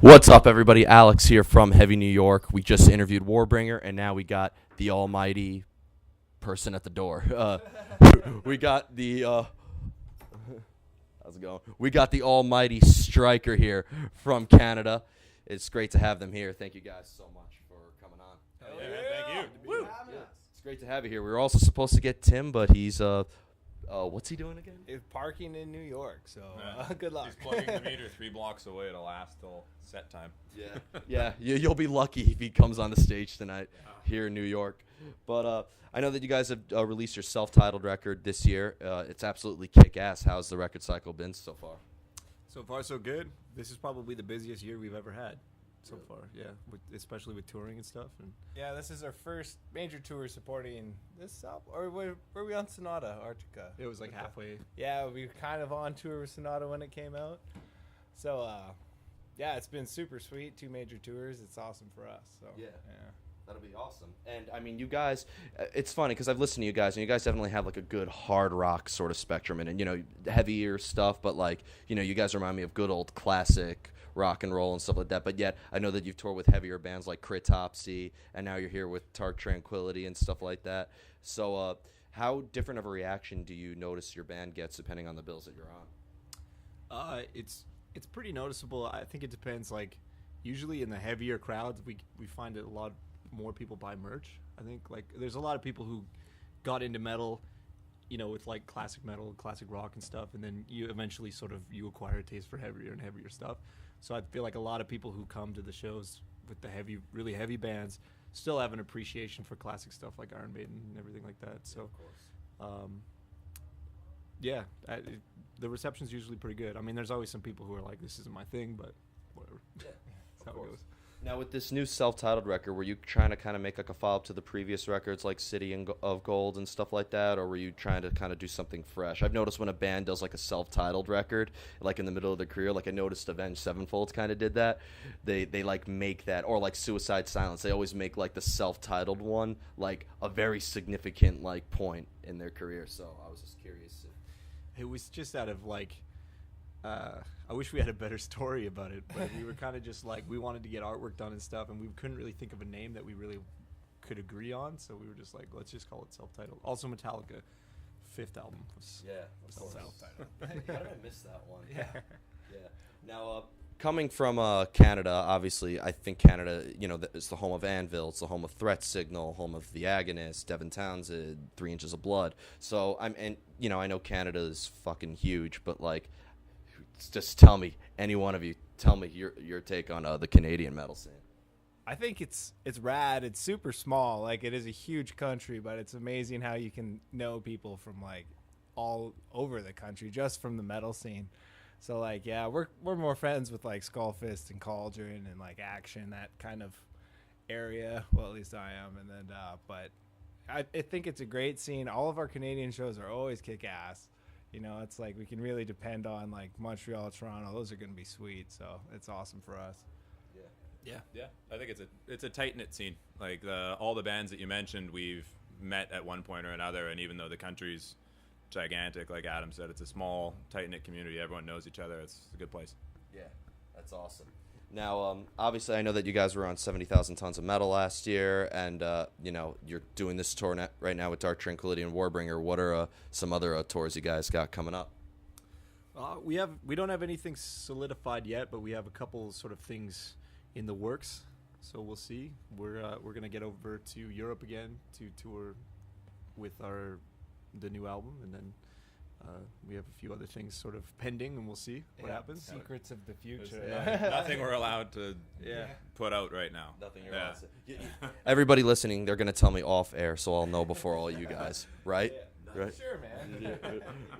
What's up, everybody? Alex here from Heavy New York. We just interviewed Warbringer, and now we got the almighty person at the door. We got the how's it going? We got the almighty Striker here from Canada. It's great to have them here. Thank you guys so much for coming on. Thank you. Woo. Yeah, it's great to have you here. We were also supposed to get Tim, but he's what's he doing again? It's parking in New York, so good luck. He's plugging the meter 3 blocks away. It'll last till set time. Yeah. You'll be lucky if he comes on the stage tonight here in New York. But I know that you guys have released your self-titled record this year. It's absolutely kick-ass. How's the record cycle been so far? So far, so good. This is probably the busiest year we've ever had so far. Yeah, especially with touring and stuff. And yeah, this is our first major tour supporting this album. Or were we on Sonata Arctica? it was like halfway. Yeah, we were kind of on tour with Sonata when it came out. So, yeah, it's been super sweet. 2 major tours. It's awesome for us. So Yeah. That'll be awesome. And, I mean, you guys, it's funny because I've listened to you guys, and you guys definitely have, like, a good hard rock sort of spectrum and you know, heavier stuff, but, like, you know, you guys remind me of good old classic rock and roll and stuff like that. But yet, I know that you've toured with heavier bands like Critopsy, and now you're here with Dark Tranquillity and stuff like that. So, how different of a reaction do you notice your band gets depending on the bills that you're on? It's pretty noticeable. I think it depends. Like, usually in the heavier crowds, we find that a lot more people buy merch. I think, like, there's a lot of people who got into metal, you know, with like classic metal, classic rock and stuff, and then you eventually sort of you acquire a taste for heavier and heavier stuff. So I feel like a lot of people who come to the shows with the really heavy bands still have an appreciation for classic stuff like Iron Maiden and everything like that. So, the reception's usually pretty good. I mean, there's always some people who are like, "This isn't my thing," but whatever. Yeah, That's how it goes. Now, with this new self-titled record, were you trying to kind of make like a follow-up to the previous records like City of Gold and stuff like that, or were you trying to kind of do something fresh? I've noticed when a band does like a self-titled record, like in the middle of their career, like I noticed Avenged Sevenfold kind of did that. They like make that, or like Suicide Silence, they always make like the self-titled one like a very significant like point in their career. So I was just curious. It was just out of like, I wish we had a better story about it, but we were kind of just like, we wanted to get artwork done and stuff, and we couldn't really think of a name that we really could agree on, so we were just like, let's just call it self-titled. Also, Metallica, 5th album was Self-titled. How did I miss that one? Yeah. Now, coming from Canada, obviously, I think Canada, you know, is the home of Anvil. It's the home of Threat Signal, home of The Agonist, Devin Townsend, 3 Inches of Blood. So, you know, I know Canada is fucking huge, but, like, just tell me, any one of you, tell me your take on the Canadian metal scene. I think it's rad. It's super small. Like, it is a huge country, but it's amazing how you can know people from like all over the country just from the metal scene. So like, yeah, we're more friends with like Skullfist and Cauldron and like Action, that kind of area. Well, at least I am. And then, but I think it's a great scene. All of our Canadian shows are always kick ass. You know, it's like we can really depend on like Montreal, Toronto. Those are going to be sweet. So it's awesome for us. Yeah. I think it's a tight knit scene. Like all the bands that you mentioned, we've met at one point or another. And even though the country's gigantic, like Adam said, it's a small, tight knit community. Everyone knows each other. It's a good place. Yeah, that's awesome. Now, obviously, I know that you guys were on 70,000 Tons of Metal last year, and, you know, you're doing this tour right now with Dark Tranquillity and Warbringer. What are some other tours you guys got coming up? We don't have anything solidified yet, but we have a couple sort of things in the works. So we'll see. We're gonna get over to Europe again to tour with the new album, and then we have a few other things sort of pending, and we'll see what happens. Secrets of the future. Nothing we're allowed to put out right now. Nothing you're allowed to say. Everybody listening, they're going to tell me off air, so I'll know before all you guys, right? Right? Sure, man.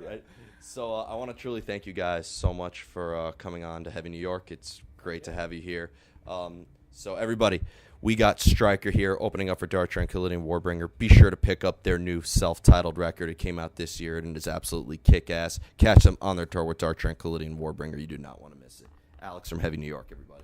Right. So I want to truly thank you guys so much for coming on to Heavy New York. It's great to have you here. So everybody, we got Striker here opening up for Dark Tranquillity and Warbringer. Be sure to pick up their new self-titled record. It came out this year, and it is absolutely kick-ass. Catch them on their tour with Dark Tranquillity and Warbringer. You do not want to miss it. Alex from Heavy New York, everybody.